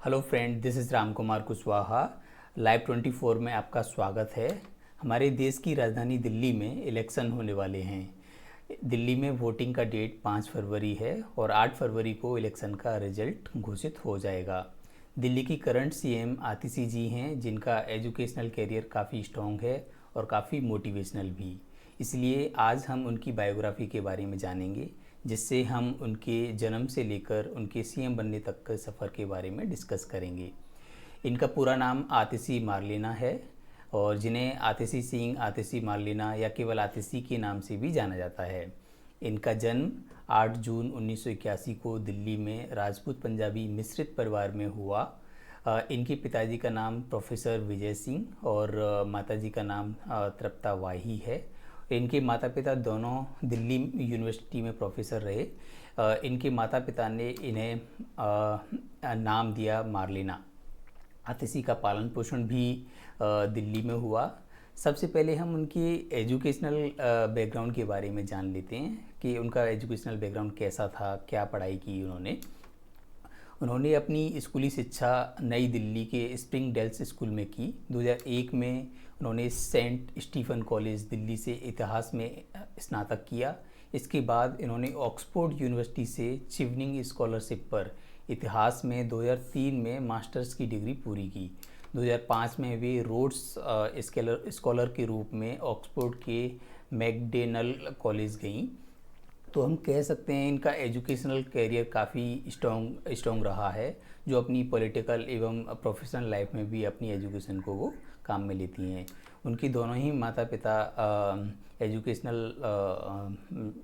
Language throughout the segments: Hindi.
Hello friend, this is Ram Kumar Kushwaha. Live 24 में आपका स्वागत है। हमारे देश की राजधानी दिल्ली में इलेक्शन होने वाले हैं। दिल्ली में वोटिंग का डेट 5 फरवरी है और 8 फरवरी को इलेक्शन का रिजल्ट घोषित हो जाएगा। दिल्ली की करंट सीएम आतिशी जी हैं, जिनका एजुकेशनल करियर काफ़ी स्ट्रॉन्ग है और काफ़ी मोटिवेशनल भी। इसलिए आज हम उनकी बायोग्राफी के बारे में जानेंगे, जिससे हम उनके जन्म से लेकर उनके सीएम बनने तक के सफ़र के बारे में डिस्कस करेंगे। इनका पूरा नाम आतिशी मार्लेना है और जिन्हें आतिशी सिंह, आतिशी मार्लेना या केवल आतिशी के नाम से भी जाना जाता है। इनका जन्म 8 जून 1981 को दिल्ली में राजपूत पंजाबी मिश्रित परिवार में हुआ। इनके पिताजी का नाम प्रोफेसर विजय सिंह और माताजी का नाम तृप्ता वाही है। इनके माता पिता दोनों दिल्ली यूनिवर्सिटी में प्रोफेसर रहे। इनके माता पिता ने इन्हें नाम दिया मार्लेना। आतिशी का पालन पोषण भी दिल्ली में हुआ। सबसे पहले हम उनकी एजुकेशनल बैकग्राउंड के बारे में जान लेते हैं कि उनका एजुकेशनल बैकग्राउंड कैसा था, क्या पढ़ाई की उन्होंने अपनी स्कूली शिक्षा नई दिल्ली के स्प्रिंग डेल्स स्कूल में की। 2001 में उन्होंने सेंट स्टीफन कॉलेज दिल्ली से इतिहास में स्नातक किया। इसके बाद इन्होंने ऑक्सफोर्ड यूनिवर्सिटी से चिवनिंग स्कॉलरशिप पर इतिहास में 2003 में मास्टर्स की डिग्री पूरी की। 2005 में वे रोड्स स्कॉलर के रूप में ऑक्सफोर्ड के मैकडेनल कॉलेज गईं। तो हम कह सकते हैं इनका एजुकेशनल करियर काफ़ी स्ट्रॉन्ग रहा है, जो अपनी पॉलिटिकल एवं प्रोफेशनल लाइफ में भी अपनी एजुकेशन को वो काम में लेती हैं। उनकी दोनों ही माता पिता एजुकेशनल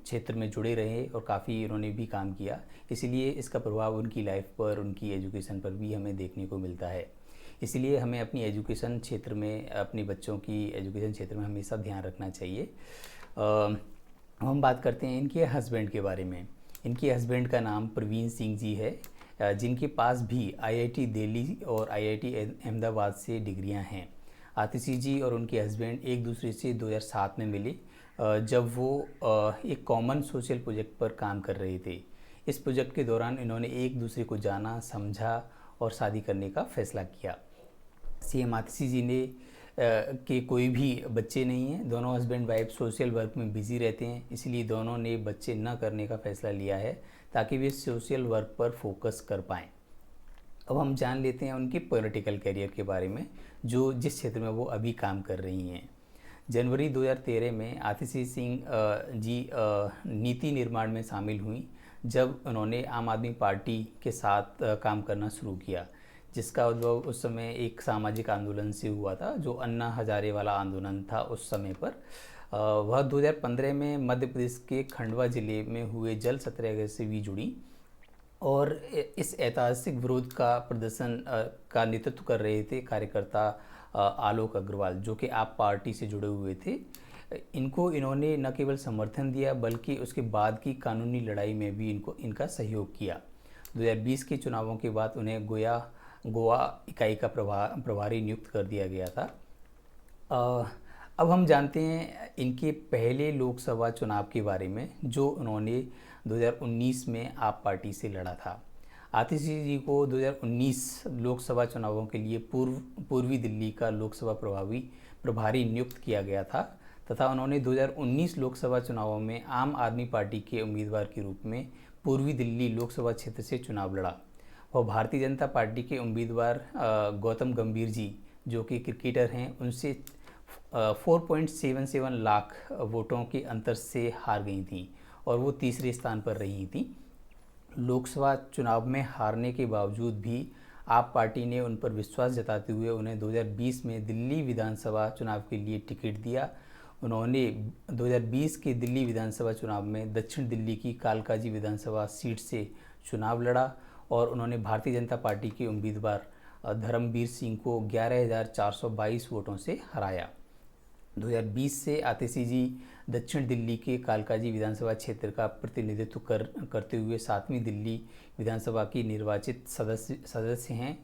क्षेत्र में जुड़े रहे और काफ़ी उन्होंने भी काम किया, इसीलिए इसका प्रभाव उनकी लाइफ पर, उनकी एजुकेशन पर भी हमें देखने को मिलता है। इसलिए हमें अपनी एजुकेशन क्षेत्र में, अपने बच्चों की एजुकेशन क्षेत्र में हमेशा ध्यान रखना चाहिए। हम बात करते हैं इनके हस्बैंड के बारे में। इनके हस्बैंड का नाम प्रवीण सिंह जी है, जिनके पास भी आईआईटी दिल्ली और आईआईटी अहमदाबाद से डिग्रियां हैं। आतिशी जी और उनके हस्बैंड एक दूसरे से 2007 में मिले, जब वो एक कॉमन सोशल प्रोजेक्ट पर काम कर रहे थे। इस प्रोजेक्ट के दौरान इन्होंने एक दूसरे को जाना, समझा और शादी करने का फैसला किया। सीएम आतिशी जी ने के कोई भी बच्चे नहीं हैं। दोनों हस्बैंड वाइफ सोशल वर्क में बिज़ी रहते हैं, इसलिए दोनों ने बच्चे न करने का फैसला लिया है ताकि वे सोशल वर्क पर फोकस कर पाएँ। अब हम जान लेते हैं उनके पॉलिटिकल करियर के बारे में, जिस क्षेत्र में वो अभी काम कर रही हैं। जनवरी 2013 में आतिशी सिंह जी नीति निर्माण में शामिल हुई, जब उन्होंने आम आदमी पार्टी के साथ काम करना शुरू किया, जिसका उद्भव उस समय एक सामाजिक आंदोलन से हुआ था, जो अन्ना हजारे वाला आंदोलन था उस समय पर। वह 2015 में मध्य प्रदेश के खंडवा जिले में हुए जल सत्याग्रह से भी जुड़ी और इस ऐतिहासिक विरोध का प्रदर्शन का नेतृत्व कर रहे थे कार्यकर्ता आलोक अग्रवाल, जो कि आप पार्टी से जुड़े हुए थे। इन्होंने न केवल समर्थन दिया बल्कि उसके बाद की कानूनी लड़ाई में भी इनका सहयोग किया। 2020 के चुनावों के बाद उन्हें गोवा इकाई का प्रभारी नियुक्त कर दिया गया था। अब हम जानते हैं इनके पहले लोकसभा चुनाव के बारे में, जो उन्होंने 2019 में आप पार्टी से लड़ा था। आतिशी जी को 2019 लोकसभा चुनावों के लिए पूर्वी दिल्ली का लोकसभा प्रभारी नियुक्त किया गया था तथा उन्होंने 2019 लोकसभा चुनावों में आम आदमी पार्टी के उम्मीदवार के रूप में पूर्वी दिल्ली लोकसभा क्षेत्र से चुनाव लड़ा। वह भारतीय जनता पार्टी के उम्मीदवार गौतम गंभीर जी, जो कि क्रिकेटर हैं, उनसे 4.77 लाख वोटों के अंतर से हार गई थीं और वो तीसरे स्थान पर रही थीं। लोकसभा चुनाव में हारने के बावजूद भी आप पार्टी ने उन पर विश्वास जताते हुए उन्हें 2020 में दिल्ली विधानसभा चुनाव के लिए टिकट दिया। उन्होंने 2020 के दिल्ली विधानसभा चुनाव में दक्षिण दिल्ली की कालकाजी विधानसभा सीट से चुनाव लड़ा और उन्होंने भारतीय जनता पार्टी के उम्मीदवार धर्मवीर सिंह को 11,422 वोटों से हराया। 2020 से आतिशी जी दक्षिण दिल्ली के कालकाजी विधानसभा क्षेत्र का प्रतिनिधित्व करते हुए 7वीं दिल्ली विधानसभा की निर्वाचित सदस्य हैं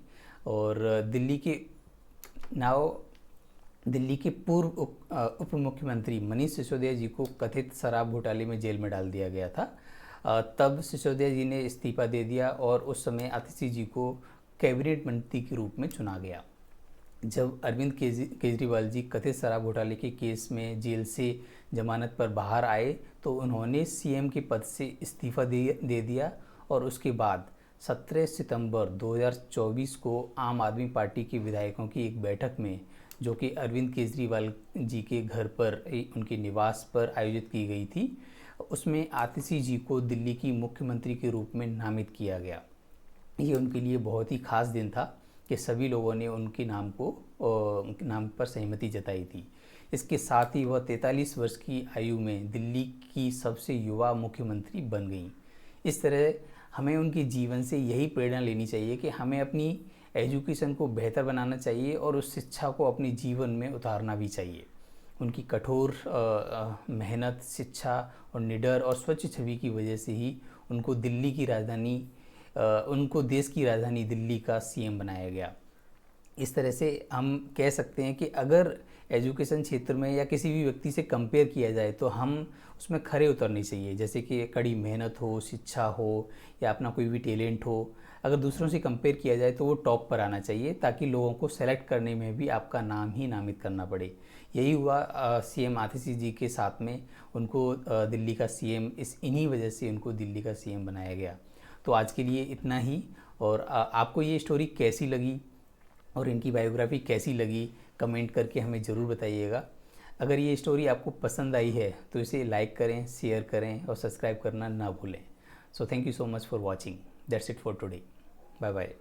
और दिल्ली के पूर्व उप मुख्यमंत्री मनीष सिसोदिया जी को कथित शराब घोटाले में जेल में डाल दिया गया था। तब सिसोदिया जी ने इस्तीफा दे दिया और उस समय आतिशी जी को कैबिनेट मंत्री के रूप में चुना गया। जब अरविंद केजरीवाल जी कथित शराब घोटाले के केस में जेल से जमानत पर बाहर आए तो उन्होंने सीएम के पद से इस्तीफा दे दिया और उसके बाद 17 सितंबर 2024 को आम आदमी पार्टी के विधायकों की एक बैठक में, जो कि अरविंद केजरीवाल जी के घर पर, उनके निवास पर आयोजित की गई थी, उसमें आतिशी जी को दिल्ली की मुख्यमंत्री के रूप में नामित किया गया। ये उनके लिए बहुत ही खास दिन था कि सभी लोगों ने उनके नाम पर सहमति जताई थी। इसके साथ ही वह 43 वर्ष की आयु में दिल्ली की सबसे युवा मुख्यमंत्री बन गई। इस तरह हमें उनके जीवन से यही प्रेरणा लेनी चाहिए कि हमें अपनी एजुकेशन को बेहतर बनाना चाहिए और उस शिक्षा को अपने जीवन में उतारना भी चाहिए। उनकी कठोर मेहनत, शिक्षा और निडर और स्वच्छ छवि की वजह से ही उनको देश की राजधानी दिल्ली का सीएम बनाया गया। इस तरह से हम कह सकते हैं कि अगर एजुकेशन क्षेत्र में या किसी भी व्यक्ति से कंपेयर किया जाए तो हम उसमें खरे उतरनी चाहिए, जैसे कि कड़ी मेहनत हो, शिक्षा हो या अपना कोई भी टैलेंट हो। अगर दूसरों से कंपेयर किया जाए तो वो टॉप पर आना चाहिए, ताकि लोगों को सेलेक्ट करने में भी आपका नाम ही नामित करना पड़े। यही हुआ सीएम आतिशी जी के साथ में। उनको दिल्ली का सीएम इन्हीं वजह से उनको दिल्ली का सीएम बनाया गया। तो आज के लिए इतना ही। और आपको ये स्टोरी कैसी लगी और इनकी बायोग्राफी कैसी लगी, कमेंट करके हमें ज़रूर बताइएगा। अगर ये स्टोरी आपको पसंद आई है तो इसे लाइक करें, शेयर करें और सब्सक्राइब करना ना भूलें। So thank you so much for watching. That's it for today. Bye bye.